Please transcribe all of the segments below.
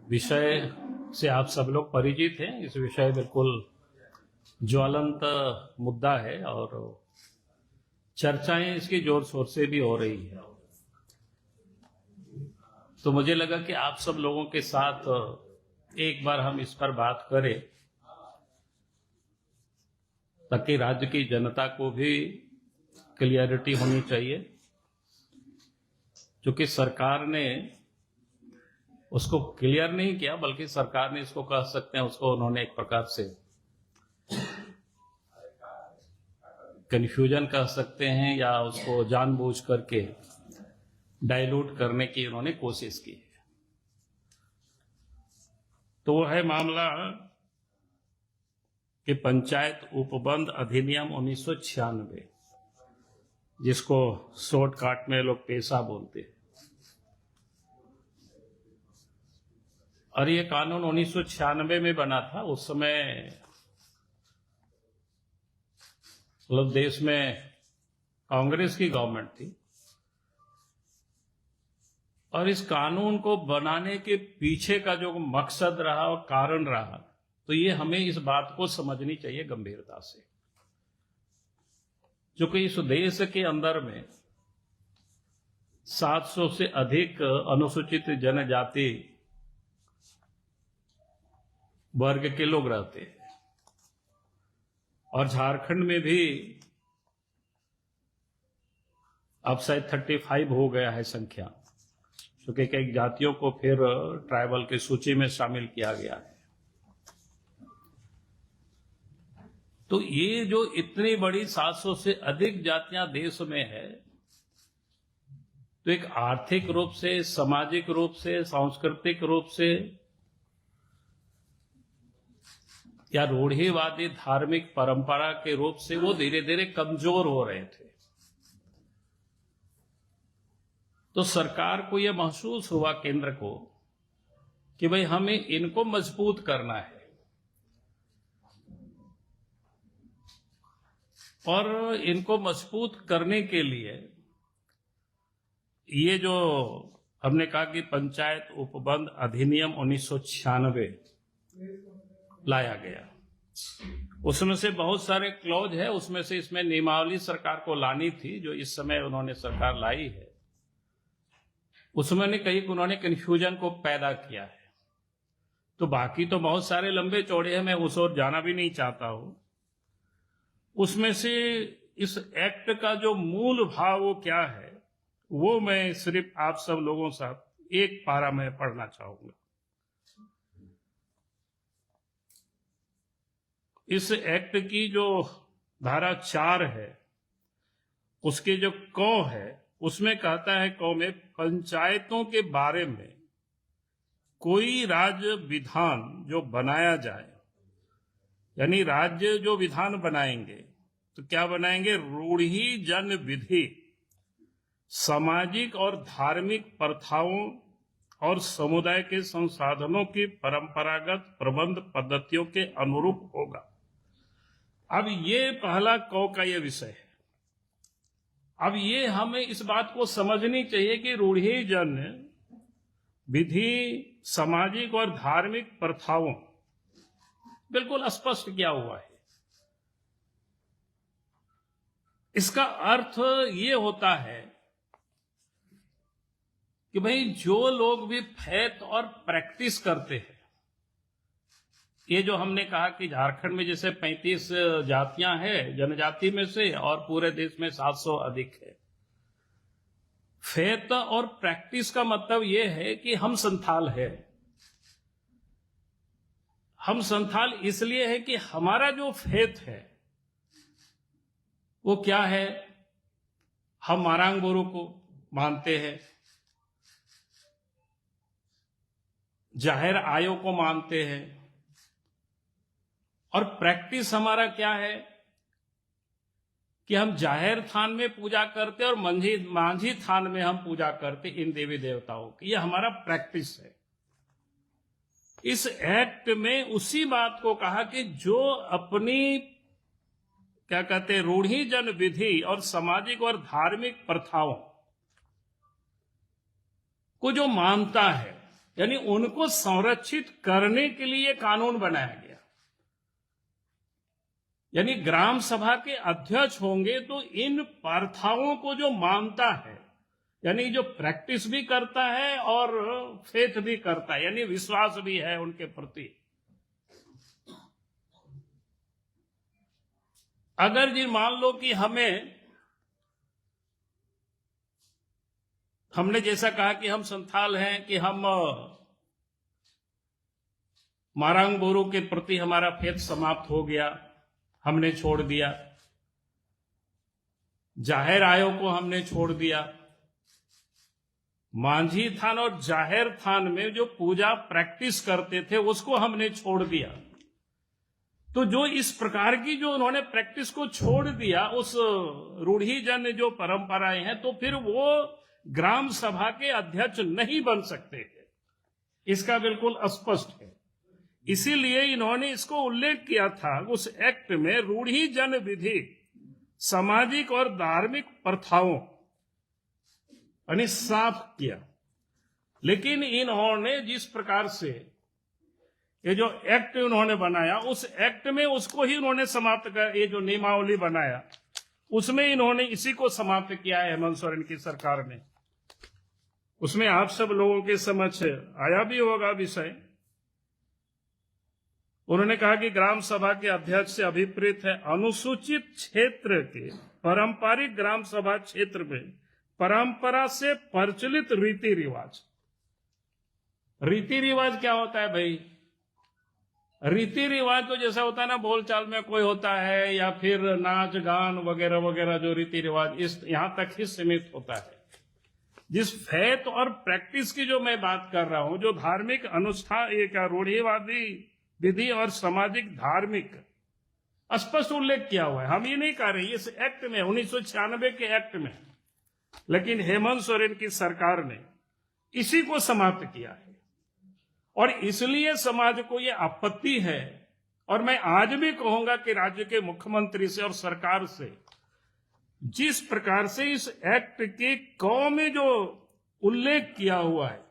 विषय से आप सब लोग परिचित हैं। इस विषय बिल्कुल ज्वलंत मुद्दा है और चर्चाएं इसकी जोर शोर से भी हो रही है। तो मुझे लगा कि आप सब लोगों के साथ एक बार हम इस पर बात करें ताकि राज्य की जनता को भी क्लियरिटी होनी चाहिए, क्योंकि सरकार ने उसको क्लियर नहीं किया, बल्कि सरकार ने इसको कह सकते हैं उसको उन्होंने एक प्रकार से कंफ्यूजन कह सकते हैं या उसको जानबूझ करके डाइल्यूट करने की उन्होंने कोशिश की है। तो वो है मामला कि पंचायत उपबंध अधिनियम 1996, जिसको शॉर्टकट में लोग पेशा बोलते हैं। और ये कानून 1996 में बना था। उस समय मतलब देश में कांग्रेस की गवर्नमेंट थी और इस कानून को बनाने के पीछे का जो मकसद रहा और कारण रहा, तो ये हमें इस बात को समझनी चाहिए गंभीरता से, क्योंकि इस देश के अंदर में 700 से अधिक अनुसूचित जनजाति वर्ग के लोग रहते हैं और झारखंड में भी अब शायद 35 हो गया है संख्या, क्योंकि कई जातियों को फिर ट्राइबल की सूची में शामिल किया गया है। तो ये जो इतनी बड़ी 700 से अधिक जातियां देश में है, तो एक आर्थिक रूप से, सामाजिक रूप से, सांस्कृतिक रूप से या रूढ़िवादी धार्मिक परंपरा के रूप से वो धीरे धीरे कमजोर हो रहे थे। तो सरकार को यह महसूस हुआ, केंद्र को, कि भाई हमें इनको मजबूत करना है और इनको मजबूत करने के लिए ये जो हमने कहा कि पंचायत उपबंध अधिनियम 1996 लाया गया। उसमें से बहुत सारे क्लॉज है, उसमें से इसमें नियमावली सरकार को लानी थी, जो इस समय उन्होंने सरकार लाई है। उसमें ने कहीं उन्होंने कंफ्यूजन को पैदा किया है। तो बाकी तो बहुत सारे लंबे चौड़े हैं, मैं उस ओर जाना भी नहीं चाहता हूं। उसमें से इस एक्ट का जो मूल भाव वो क्या है, वो मैं सिर्फ आप सब लोगों के साथ एक पारा में पढ़ना चाहूंगा। इस एक्ट की जो धारा 4 है, उसके जो क है, उसमें कहता है क में पंचायतों के बारे में कोई राज्य विधान जो बनाया जाए, यानी राज्य जो विधान बनाएंगे तो क्या बनाएंगे, रूढ़ि जन विधि, सामाजिक और धार्मिक प्रथाओं और समुदाय के संसाधनों की परंपरागत प्रबंध पद्धतियों के अनुरूप होगा। अब ये पहला क का ये विषय है। अब ये हमें इस बात को समझनी चाहिए कि रूढ़ि जन विधि, सामाजिक और धार्मिक प्रथाओं बिल्कुल स्पष्ट किया हुआ है। इसका अर्थ ये होता है कि भाई जो लोग भी फेथ और प्रैक्टिस करते हैं, ये जो हमने कहा कि झारखंड में जैसे 35 जातियां हैं जनजाति में से, और पूरे देश में 700 अधिक है। फेथ और प्रैक्टिस का मतलब ये है कि हम संथाल है। हम संथाल इसलिए है कि हमारा जो फेथ है वो क्या है, हम मारांग बोरो को मानते हैं, जाहिर आयो को मानते हैं, और प्रैक्टिस हमारा क्या है कि हम जाहिर थान में पूजा करते और मांझी थान में हम पूजा करते इन देवी देवताओं की। ये हमारा प्रैक्टिस है। इस एक्ट में उसी बात को कहा कि जो अपनी क्या कहते हैं, रूढ़ि जन विधि और सामाजिक और धार्मिक प्रथाओं को जो मानता है, यानी उनको संरक्षित करने के लिए कानून बनाया गया। यानी ग्राम सभा के अध्यक्ष होंगे तो इन प्रथाओं को जो मानता है, यानी जो प्रैक्टिस भी करता है और फेथ भी करता है, यानी विश्वास भी है उनके प्रति। अगर जी मान लो कि हमने जैसा कहा कि हम संथाल हैं, कि हम मारांग बोरो के प्रति हमारा फेथ समाप्त हो गया, हमने छोड़ दिया, जाहिर आयोग को हमने छोड़ दिया, मांझी थान और जाहिर थान में जो पूजा प्रैक्टिस करते थे उसको हमने छोड़ दिया। तो जो इस प्रकार की जो उन्होंने प्रैक्टिस को छोड़ दिया, उस रूढ़िजन जो परंपराएं हैं, तो फिर वो ग्राम सभा के अध्यक्ष नहीं बन सकते हैं। इसका बिल्कुल स्पष्ट है। इसीलिए इन्होंने इसको उल्लेख किया था उस एक्ट में, रूढ़िजन विधि सामाजिक और धार्मिक प्रथाओं, यानी साफ किया। लेकिन इन्होंने जिस प्रकार से ये जो एक्ट उन्होंने बनाया, उस एक्ट में उसको ही उन्होंने समाप्त कर, ये जो नियमावली बनाया उसमें इन्होंने इसी को समाप्त किया है हेमंत सोरेन की सरकार ने। उसमें आप सब लोगों के समझ आया भी होगा विषय। उन्होंने कहा कि ग्राम सभा के अध्यक्ष से अभिप्रेत है अनुसूचित क्षेत्र के पारंपरिक ग्राम सभा क्षेत्र में परंपरा से प्रचलित रीति रिवाज। रीति रिवाज क्या होता है भाई? रीति रिवाज तो जैसा होता है ना, बोलचाल में कोई होता है, या फिर नाच गान वगैरह वगैरह, जो रीति रिवाज इस यहां तक ही सीमित होता है। जिस फेथ और प्रैक्टिस की जो मैं बात कर रहा हूं, जो धार्मिक अनुष्ठान, एक रूढ़िवादी विधि और सामाजिक धार्मिक स्पष्ट उल्लेख किया हुआ है। हम ये नहीं कह रहे, इस एक्ट में 1996 के एक्ट में, लेकिन हेमंत सोरेन की सरकार ने इसी को समाप्त किया है। और इसलिए समाज को ये आपत्ति है, और मैं आज भी कहूंगा कि राज्य के मुख्यमंत्री से और सरकार से जिस प्रकार से इस एक्ट के क में जो उल्लेख किया हुआ है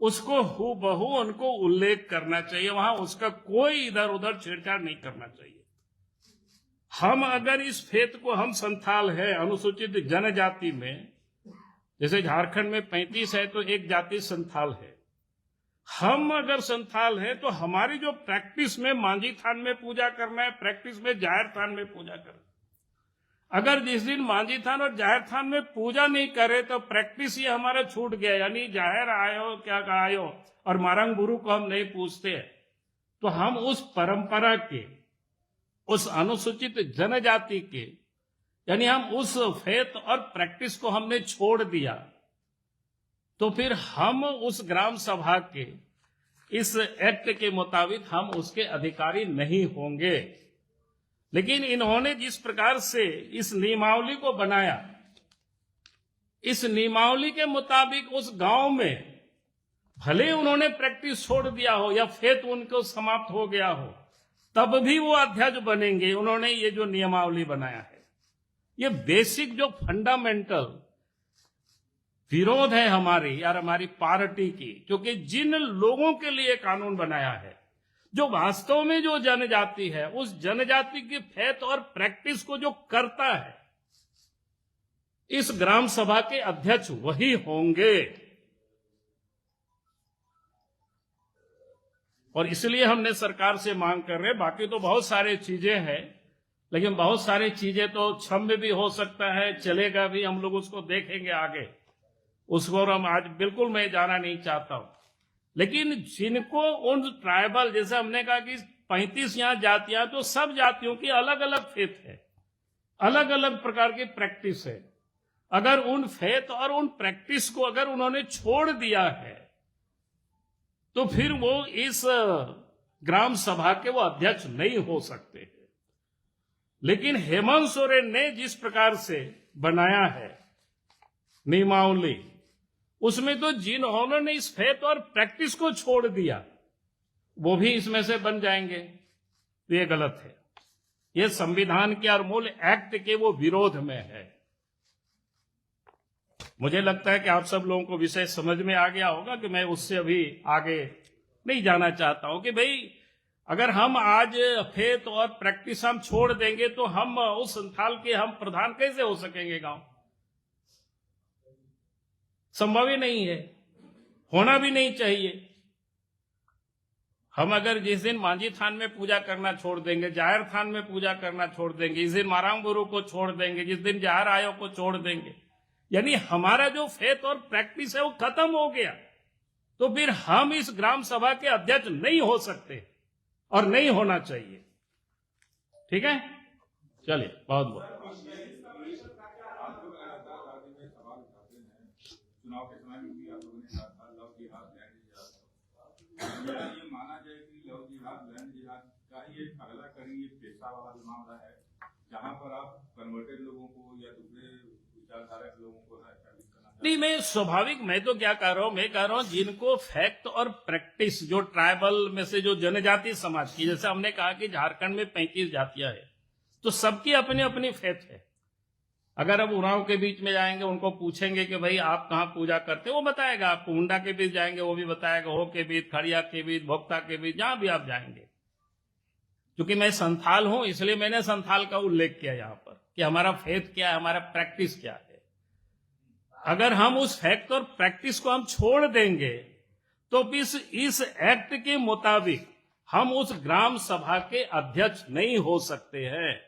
उसको हूबहू उनको उल्लेख करना चाहिए, वहां उसका कोई इधर उधर छेड़छाड़ नहीं करना चाहिए। हम अगर इस फेथ को, हम संथाल है अनुसूचित जनजाति में, जैसे झारखंड में 35 है तो एक जाति संथाल है, हम अगर संथाल है तो हमारी जो प्रैक्टिस में मांझी थान में पूजा करना है, प्रैक्टिस में जाहिर थान में पूजा करना। अगर जिस दिन मांझी थान और जाहिर थान में पूजा नहीं करे तो प्रैक्टिस ये हमारा छूट गया, यानी जाहिर आयो क्या आयो और मारंग गुरु को हम नहीं पूछते, तो हम उस परंपरा के, उस अनुसूचित जनजाति के, यानी हम उस फेथ और प्रैक्टिस को हमने छोड़ दिया, तो फिर हम उस ग्राम सभा के इस एक्ट के मुताबिक हम उसके अधिकारी नहीं होंगे। लेकिन इन्होंने जिस प्रकार से इस नियमावली को बनाया, इस नियमावली के मुताबिक उस गांव में भले उन्होंने प्रैक्टिस छोड़ दिया हो या फेथ उनको समाप्त हो गया हो, तब भी वो अध्यक्ष बनेंगे। उन्होंने ये जो नियमावली बनाया है, ये बेसिक जो फंडामेंटल विरोध है हमारी यार, हमारी पार्टी की, क्योंकि जिन लोगों के लिए कानून बनाया है, जो वास्तव में जो जनजाति है, उस जनजाति की फेथ और प्रैक्टिस को जो करता है, इस ग्राम सभा के अध्यक्ष वही होंगे। और इसलिए हमने सरकार से मांग कर रहे, बाकी तो बहुत सारे चीजें हैं, लेकिन बहुत सारी चीजें तो क्षम्य भी हो सकता है, चलेगा भी, हम लोग उसको देखेंगे आगे, उसको हम आज बिल्कुल मैं जाना नहीं चाहता हूं। लेकिन जिनको उन ट्राइबल, जैसे हमने कहा कि 35 यहां जातियां, तो सब जातियों की अलग अलग फेथ है, अलग अलग प्रकार की प्रैक्टिस है। अगर उन फेथ और उन प्रैक्टिस को अगर उन्होंने छोड़ दिया है, तो फिर वो इस ग्राम सभा के वो अध्यक्ष नहीं हो सकते। लेकिन हेमंत सोरेन ने जिस प्रकार से बनाया है नियमावली, उसमें तो जिन्होंने इस फेथ और प्रैक्टिस को छोड़ दिया वो भी इसमें से बन जाएंगे, तो ये गलत है। ये संविधान के और मूल एक्ट के वो विरोध में है। मुझे लगता है कि आप सब लोगों को विषय समझ में आ गया होगा कि मैं उससे अभी आगे नहीं जाना चाहता हूं कि भाई अगर हम आज फेथ और प्रैक्टिस हम छोड़ देंगे तो हम उस संथाल के हम प्रधान कैसे हो सकेंगे गांव? संभव ही नहीं है, होना भी नहीं चाहिए। हम अगर जिस दिन मांझी थान में पूजा करना छोड़ देंगे, जाहिर थान में पूजा करना छोड़ देंगे, इस दिन माराम गुरु को छोड़ देंगे, जिस दिन जाहिर आयोग को छोड़ देंगे, यानी हमारा जो फेथ और प्रैक्टिस है वो खत्म हो गया, तो फिर हम इस ग्राम सभा के अध्यक्ष नहीं हो सकते और नहीं होना चाहिए। ठीक है, चलिए, बहुत बहुत। चुनाव के समय में भी आप लोगों ने कहा था लव जिहाद लैंड जिहाद, ये माना जाए कि लव जिहाद लैंड जिहाद का ही एक अगला कड़ी पेशा वाला जो मामला है, जहां पर आप कन्वर्टेड लोगों को या दूसरे विचारधारा के लोगों को एस्टैब्लिश करना। नहीं, मैं स्वाभाविक, मैं तो क्या कह रहा हूं, मैं कह रहा हूं जिनको फैक्ट और प्रैक्टिस, जो ट्राइबल में से जो जनजाति समाज की, जैसे हमने कहा कि झारखंड में 35 जातियां है, तो सबकी अपनी अपनी फेथ है। अगर अब उरांव के बीच में जाएंगे, उनको पूछेंगे कि भाई आप कहाँ पूजा करते, वो बताएगा आपको। हुंडा के बीच जाएंगे, वो भी बताएगा। हो के बीच, खड़िया के बीच, भोक्ता के बीच, जहां भी आप जाएंगे। क्योंकि मैं संथाल हूं, इसलिए मैंने संथाल का उल्लेख किया यहां पर कि हमारा फेथ क्या है, हमारा प्रैक्टिस क्या है। अगर हम उस फैक्ट और प्रैक्टिस को हम छोड़ देंगे तो इस एक्ट के मुताबिक हम उस ग्राम सभा के अध्यक्ष नहीं हो सकते हैं,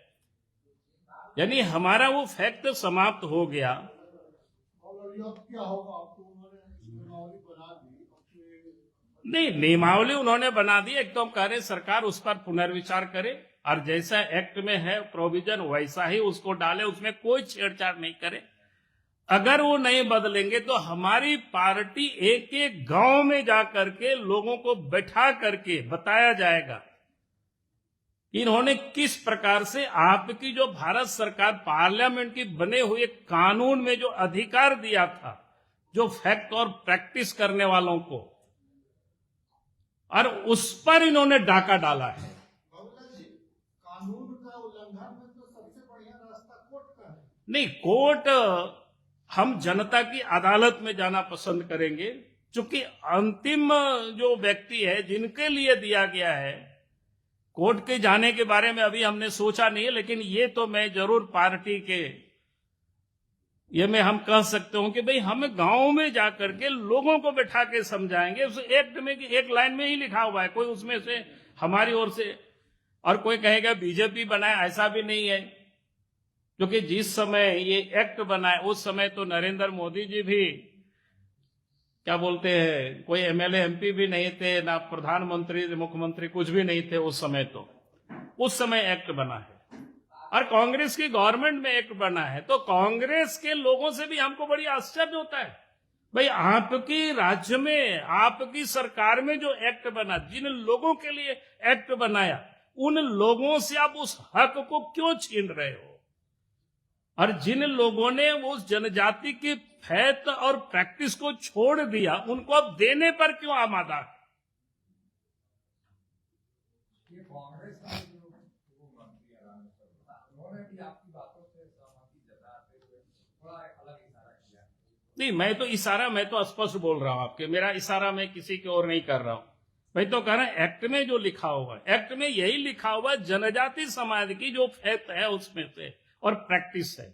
यानी हमारा वो फैक्ट समाप्त हो गया। क्या होगा? आपको नियमावली बना दी? नहीं, नियमावली उन्होंने बना दी। एक तो हम कह रहे सरकार उस पर पुनर्विचार करे और जैसा एक्ट में है प्रोविजन वैसा ही उसको डाले, उसमें कोई छेड़छाड़ नहीं करे। अगर वो नहीं बदलेंगे तो हमारी पार्टी एक एक गांव में जाकर के लोगों को बैठा करके बताया जाएगा इन्होंने किस प्रकार से आपकी जो भारत सरकार पार्लियामेंट की बने हुए कानून में जो अधिकार दिया था, जो फैक्ट और प्रैक्टिस करने वालों को, और उस पर इन्होंने डाका डाला है। कानून का उल्लंघन में तो सबसे बढ़िया रास्ता कोर्ट का है। नहीं, कोर्ट हम जनता की अदालत में जाना पसंद करेंगे, क्योंकि अंतिम जो व्यक्ति है जिनके लिए दिया गया है, कोर्ट के जाने के बारे में अभी हमने सोचा नहीं है, लेकिन ये तो मैं जरूर पार्टी के ये में हम कह सकते हो कि भाई हम गांव में जाकर के लोगों को बैठा के समझाएंगे। उस एक्ट में एक लाइन में ही लिखा हुआ है, कोई उसमें से हमारी ओर से, और कोई कहेगा बीजेपी बनाए, ऐसा भी नहीं है। क्योंकि जिस समय ये एक्ट बनाए उस समय तो नरेंद्र मोदी जी भी क्या बोलते हैं, कोई एमएलए एमपी भी नहीं थे, ना प्रधानमंत्री मुख्यमंत्री, कुछ भी नहीं थे उस समय। तो उस समय एक्ट बना है और कांग्रेस की गवर्नमेंट में एक्ट बना है, तो कांग्रेस के लोगों से भी हमको बड़ी आश्चर्य होता है। भाई आपकी राज्य में, आपकी सरकार में जो एक्ट बना, जिन लोगों के लिए एक्ट बनाया, उन लोगों से आप उस हक को क्यों छीन रहे हो? और जिन लोगों ने उस जनजाति की फैथ और प्रैक्टिस को छोड़ दिया, उनको अब देने पर क्यों आमादा है? ये कांग्रेस का जो मंत्री उन्होंने भी आपकी बातों से सहमति जताते हुए थोड़ा अलग इशारा किया। नहीं, मैं तो स्पष्ट बोल रहा हूं आपके, मेरा इशारा मैं किसी की ओर नहीं कर रहा हूं। मैं तो कह रहा हूं एक्ट में जो लिखा हुआ है, एक्ट में यही लिखा हुआ जनजाति समाज की जो फैथ है उसमें से और प्रैक्टिस है,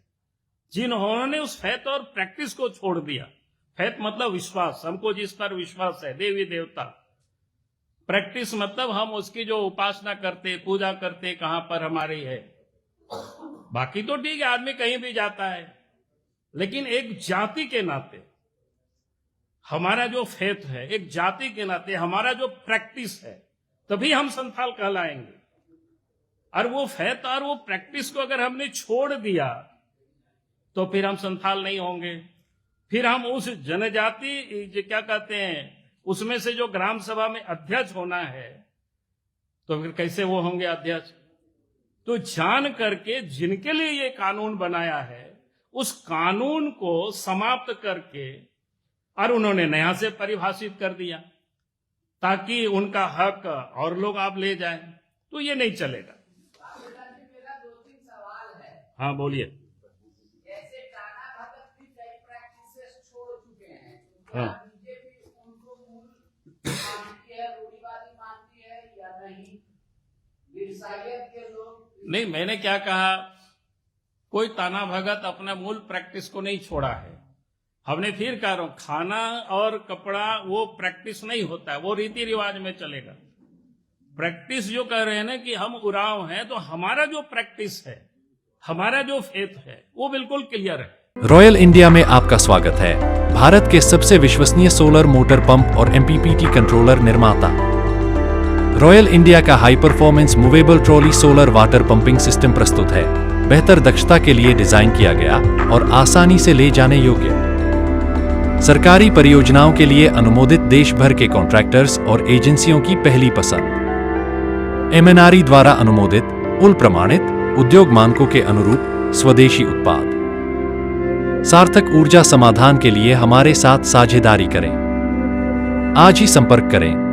जिन्होंने उस फैथ और प्रैक्टिस को छोड़ दिया। फैथ मतलब विश्वास, हमको जिस पर विश्वास है, देवी देवता। प्रैक्टिस मतलब हम उसकी जो उपासना करते, पूजा करते, कहां पर हमारी है। बाकी तो ठीक है, आदमी कहीं भी जाता है, लेकिन एक जाति के नाते हमारा जो फेथ है, एक जाति के नाते हमारा जो प्रैक्टिस है, तभी हम संथाल कहलाएंगे। और वो फेथ और वो प्रैक्टिस को अगर हमने छोड़ दिया तो फिर हम संथाल नहीं होंगे। फिर हम उस जनजाति क्या कहते हैं उसमें से जो ग्राम सभा में अध्यक्ष होना है, तो फिर कैसे वो होंगे अध्यक्ष? तो जान करके जिनके लिए ये कानून बनाया है, उस कानून को समाप्त करके और उन्होंने नया से परिभाषित कर दिया ताकि उनका हक और लोग आप ले जाएं, तो ये नहीं चलेगा। मेरा 2-3 सवाल है। हाँ बोलिए। जैसे टाना भगत भी कई प्रैक्टिसेस हाँ। बीजेपी उनको मूल मानती है, रूढ़िवादी मानती है या नहीं? वीरसाइयत के लोग नहीं, मैंने क्या कहा, कोई ताना भगत अपना मूल प्रैक्टिस को नहीं छोड़ा है। हमने फिर कह रहा हूं, खाना और कपड़ा वो प्रैक्टिस नहीं होता है, वो रीति रिवाज में चलेगा। प्रैक्टिस जो कह रहे हैं ना कि हम उराव हैं, तो हमारा जो प्रैक्टिस है, हमारा जो फेथ है, वो बिल्कुल क्लियर है। रॉयल इंडिया में आपका स्वागत है। भारत के सबसे विश्वसनीय सोलर मोटर पंप और MPPT कंट्रोलर निर्माता। रॉयल इंडिया का high performance movable trolley solar water pumping system प्रस्तुत है। बेहतर दक्षता के लिए डिजाइन किया गया और आसानी से ले जाने योग्य। सरकारी परियोजनाओं के लिए अनुमोदित देश भर के कॉन्ट्रैक्टर्स और एजेंसियों की पहली पसंद। MNRE द्वारा अनुमोदित, उल प्रमाणित, उद्योग मानकों के अनुरूप स्वदेशी उत्पाद। सार्थक ऊर्जा समाधान के लिए हमारे साथ साझेदारी करें। आज ही संपर्क करें।